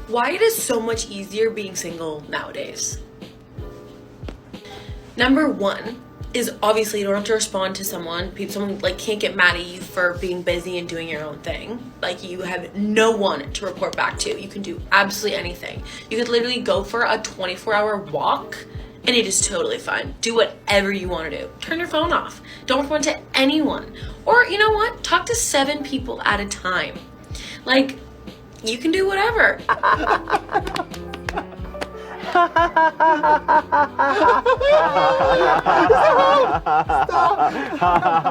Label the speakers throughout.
Speaker 1: Why it is so much easier being single nowadays. Number one is obviously you don't have to respond to someone. Someone like can't get mad at you for being busy and doing your own thing. Like you have no one to report back to. You can do absolutely anything. You could literally go for a 24-hour walk and it is totally fine. Do whatever you want to do. Turn your phone off. Don't respond to anyone. Or you know what? Talk to 7 people at a time. Like, you can do whatever.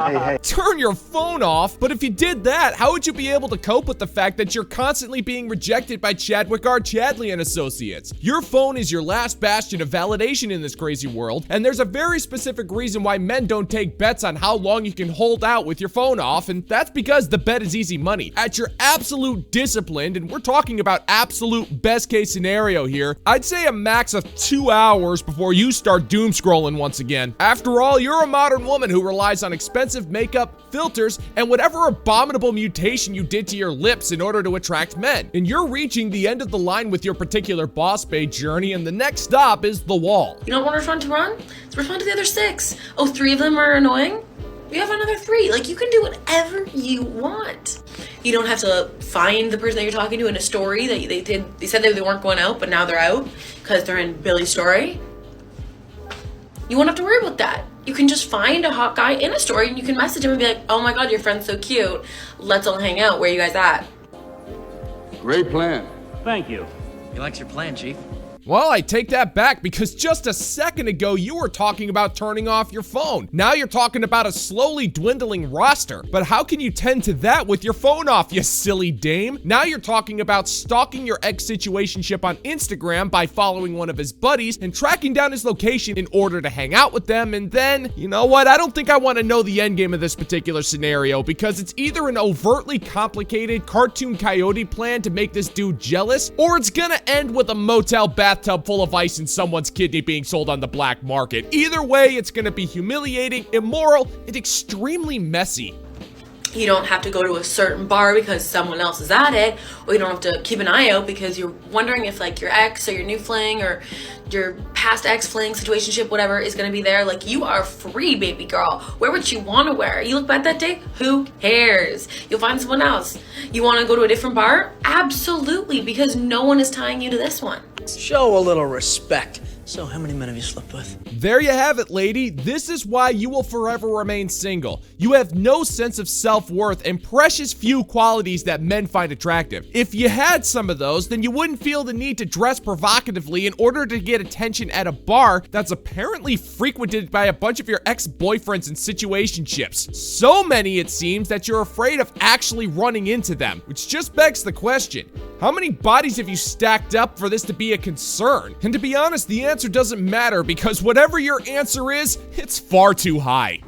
Speaker 2: Hey. Turn your phone off, but if you did that, how would you be able to cope with the fact that you're constantly being rejected by Chadwick R. Chadley and Associates? Your phone is your last bastion of validation in this crazy world, and there's a very specific reason why men don't take bets on how long you can hold out with your phone off, and that's because the bet is easy money. At your absolute disciplined, and we're talking about absolute best case scenario here, I'd say a max of 2 hours before you start doom scrolling once again. After all, you're a modern woman who relies on expensive makeup, filters, and whatever abominable mutation you did to your lips in order to attract men. And you're reaching the end of the line with your particular boss babe journey, and the next stop is the wall.
Speaker 1: You don't want to respond to one? Let's respond to the other 6. Oh, 3 of them are annoying? You have another 3. Like, you can do whatever you want. You don't have to find the person that you're talking to in a story that they said they weren't going out, but now they're out because they're in Billy's story. You won't have to worry about that. You can just find a hot guy in a story and you can message him and be like, oh my God, your friend's so cute. Let's all hang out. Where are you guys at?
Speaker 3: Great plan.
Speaker 4: Thank you.
Speaker 5: He likes your plan, Chief.
Speaker 2: Well, I take that back because just a second ago you were talking about turning off your phone. Now you're talking about a slowly dwindling roster. But how can you tend to that with your phone off, you silly dame? Now you're talking about stalking your ex-situationship on Instagram by following one of his buddies and tracking down his location in order to hang out with them, and then, you know what, I don't think I want to know the endgame of this particular scenario because it's either an overtly complicated cartoon coyote plan to make this dude jealous, or it's gonna end with a motel bathtub full of ice and someone's kidney being sold on the black market. Either way, it's gonna be humiliating, immoral, and extremely messy.
Speaker 1: You don't have to go to a certain bar because someone else is at it, or you don't have to keep an eye out because you're wondering if like your ex or your new fling or your past ex fling, situationship, whatever is gonna be there. Like, you are free, baby girl. Wear what you wanna wear. You look bad that day? Who cares? You'll find someone else. You wanna go to a different bar? Absolutely, because no one is tying you to this one.
Speaker 5: Show a little respect. So, how many men have you slept with?
Speaker 2: There you have it, lady. This is why you will forever remain single. You have no sense of self-worth and precious few qualities that men find attractive. If you had some of those, then you wouldn't feel the need to dress provocatively in order to get attention at a bar that's apparently frequented by a bunch of your ex-boyfriends and situationships. So many, it seems, that you're afraid of actually running into them, which just begs the question, how many bodies have you stacked up for this to be a concern? And to be honest, the answer doesn't matter because whatever your answer is, it's far too high.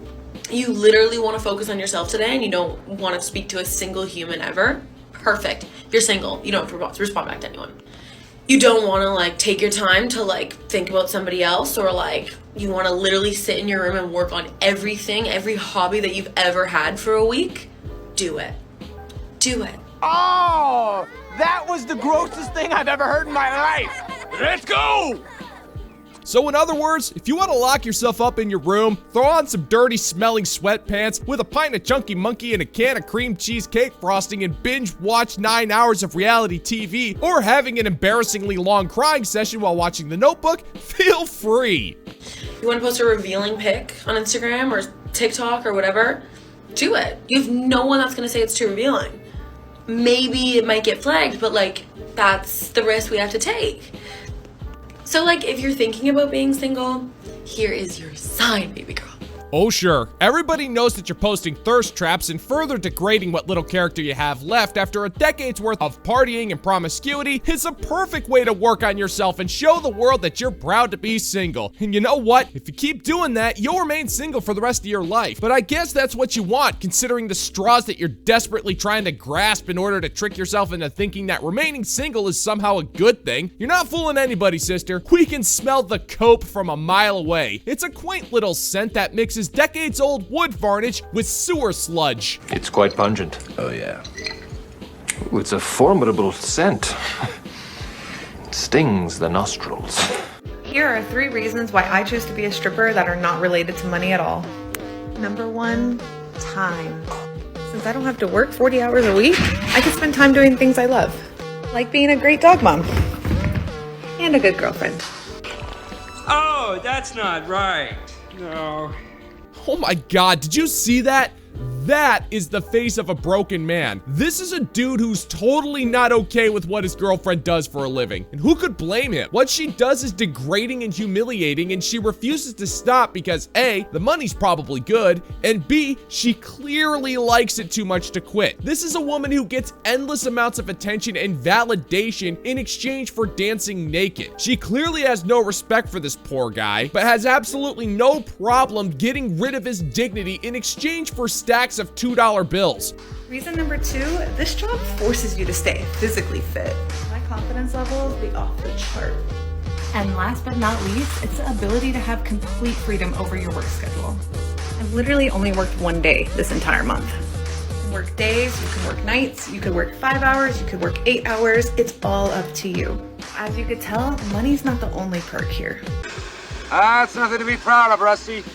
Speaker 1: You literally want to focus on yourself today and you don't want to speak to a single human ever? Perfect. You're single. You don't have to respond back to anyone. You don't want to like take your time to like think about somebody else, or like you want to literally sit in your room and work on everything, every hobby that you've ever had for a week? Do it. Do it.
Speaker 6: Oh, that was the grossest thing I've ever heard in my life. Let's go!
Speaker 2: So in other words, if you want to lock yourself up in your room, throw on some dirty smelling sweatpants with a pint of Chunky Monkey and a can of cream cheesecake frosting and binge watch 9 hours of reality TV, or having an embarrassingly long crying session while watching The Notebook, feel free.
Speaker 1: You want to post a revealing pic on Instagram or TikTok or whatever? Do it. You have no one that's going to say it's too revealing. Maybe it might get flagged, but like, that's the risk we have to take. So like, if you're thinking about being single, here is your sign, baby girl.
Speaker 2: Oh sure, everybody knows that you're posting thirst traps and further degrading what little character you have left after a decade's worth of partying and promiscuity is a perfect way to work on yourself and show the world that you're proud to be single. And you know what? If you keep doing that, you'll remain single for the rest of your life. But I guess that's what you want, considering the straws that you're desperately trying to grasp in order to trick yourself into thinking that remaining single is somehow a good thing. You're not fooling anybody, sister. We can smell the cope from a mile away. It's a quaint little scent that mixes decades-old wood varnish with sewer sludge.
Speaker 7: It's quite pungent.
Speaker 3: Oh, yeah.
Speaker 7: Ooh, it's a formidable scent.
Speaker 4: stings the nostrils.
Speaker 7: Here are 3 reasons why I choose to be a stripper that are not related to money at all. Number 1, time. Since I don't have to work 40 hours a week, I can spend time doing things I love, like being a great dog mom and a good girlfriend.
Speaker 8: Oh, that's not right. No.
Speaker 2: Oh my god, did you see that? That is the face of a broken man. This is a dude who's totally not okay with what his girlfriend does for a living. And who could blame him? What she does is degrading and humiliating, and she refuses to stop because A, the money's probably good, and B, she clearly likes it too much to quit. This is a woman who gets endless amounts of attention and validation in exchange for dancing naked. She clearly has no respect for this poor guy, but has absolutely no problem getting rid of his dignity in exchange for stacks of $2 bills.
Speaker 7: Reason number 2, this job forces you to stay physically fit. My confidence levels be off the chart. And last but not least, it's the ability to have complete freedom over your work schedule. I've literally only worked 1 day this entire month. You can work days, you can work nights, you could work 5 hours, you could work 8 hours. It's all up to you. As you could tell, money's not the only perk here.
Speaker 6: That's nothing to be proud of, Rusty.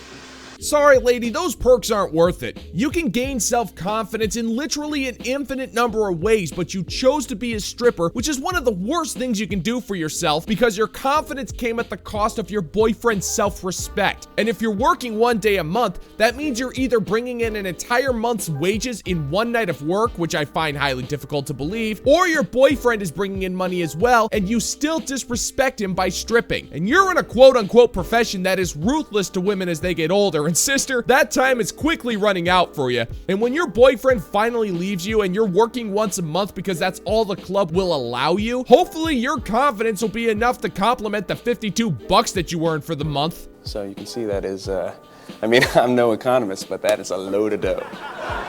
Speaker 2: Sorry, lady, those perks aren't worth it. You can gain self-confidence in literally an infinite number of ways, but you chose to be a stripper, which is one of the worst things you can do for yourself because your confidence came at the cost of your boyfriend's self-respect. And if you're working 1 day a month, that means you're either bringing in an entire month's wages in 1 night of work, which I find highly difficult to believe, or your boyfriend is bringing in money as well, and you still disrespect him by stripping. And you're in a quote-unquote profession that is ruthless to women as they get older. And sister, that time is quickly running out for you. And when your boyfriend finally leaves you and you're working once a month because that's all the club will allow you, hopefully your confidence will be enough to complement the $52 that you earned for the month.
Speaker 9: So you can see that is, I mean, I'm no economist, but that is a load of dough.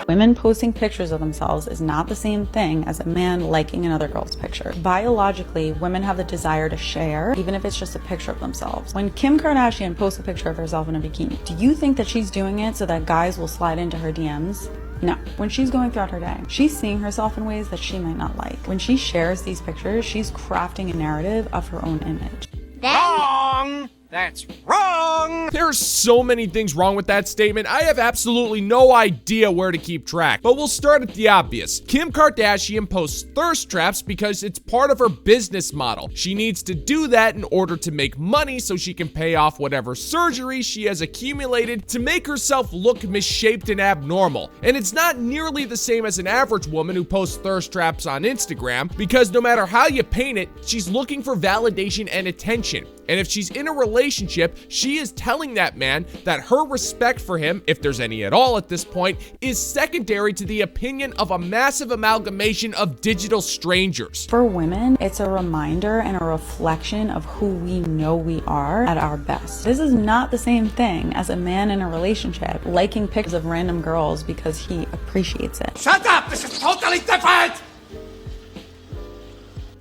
Speaker 10: Women posting pictures of themselves is not the same thing as a man liking another girl's picture. Biologically, women have the desire to share, even if it's just a picture of themselves. When Kim Kardashian posts a picture of herself in a bikini, do you think that she's doing it so that guys will slide into her DMs? No. When she's going throughout her day, she's seeing herself in ways that she might not like. When she shares these pictures, she's crafting a narrative of her own image.
Speaker 6: Wrong! That's wrong!
Speaker 2: There are so many things wrong with that statement, I have absolutely no idea where to keep track. But we'll start at the obvious. Kim Kardashian posts thirst traps because it's part of her business model. She needs to do that in order to make money so she can pay off whatever surgery she has accumulated to make herself look misshaped and abnormal. And it's not nearly the same as an average woman who posts thirst traps on Instagram, because no matter how you paint it, she's looking for validation and attention. And if she's in a relationship, she is telling that man that her respect for him, if there's any at all at this point, is secondary to the opinion of a massive amalgamation of digital strangers.
Speaker 10: For women, it's a reminder and a reflection of who we know we are at our best. This is not the same thing as a man in a relationship liking pictures of random girls because he appreciates it.
Speaker 6: Shut up! This is totally different!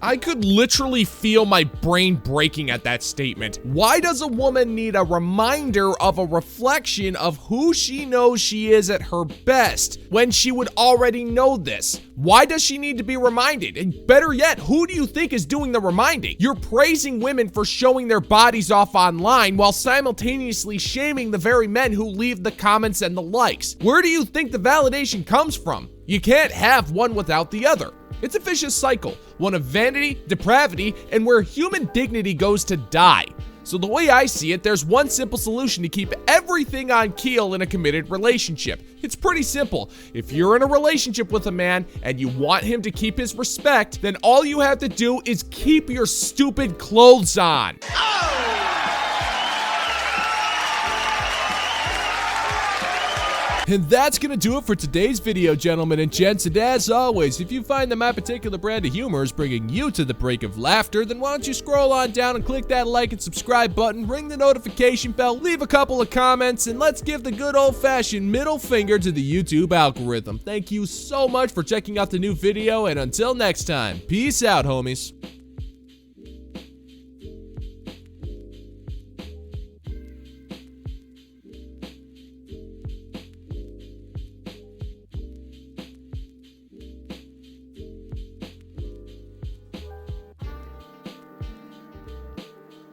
Speaker 2: I could literally feel my brain breaking at that statement. Why does a woman need a reminder of a reflection of who she knows she is at her best when she would already know this? Why does she need to be reminded? And better yet, who do you think is doing the reminding? You're praising women for showing their bodies off online while simultaneously shaming the very men who leave the comments and the likes. Where do you think the validation comes from? You can't have one without the other. It's a vicious cycle, one of vanity, depravity, and where human dignity goes to die. So the way I see it, there's one simple solution to keep everything on keel in a committed relationship. It's pretty simple. If you're in a relationship with a man and you want him to keep his respect, then all you have to do is keep your stupid clothes on. And that's gonna do it for today's video, gentlemen and gents. And as always, if you find that my particular brand of humor is bringing you to the brink of laughter, then why don't you scroll on down and click that like and subscribe button, ring the notification bell, leave a couple of comments, and let's give the good old-fashioned middle finger to the YouTube algorithm. Thank you so much for checking out the new video, and until next time, peace out, homies.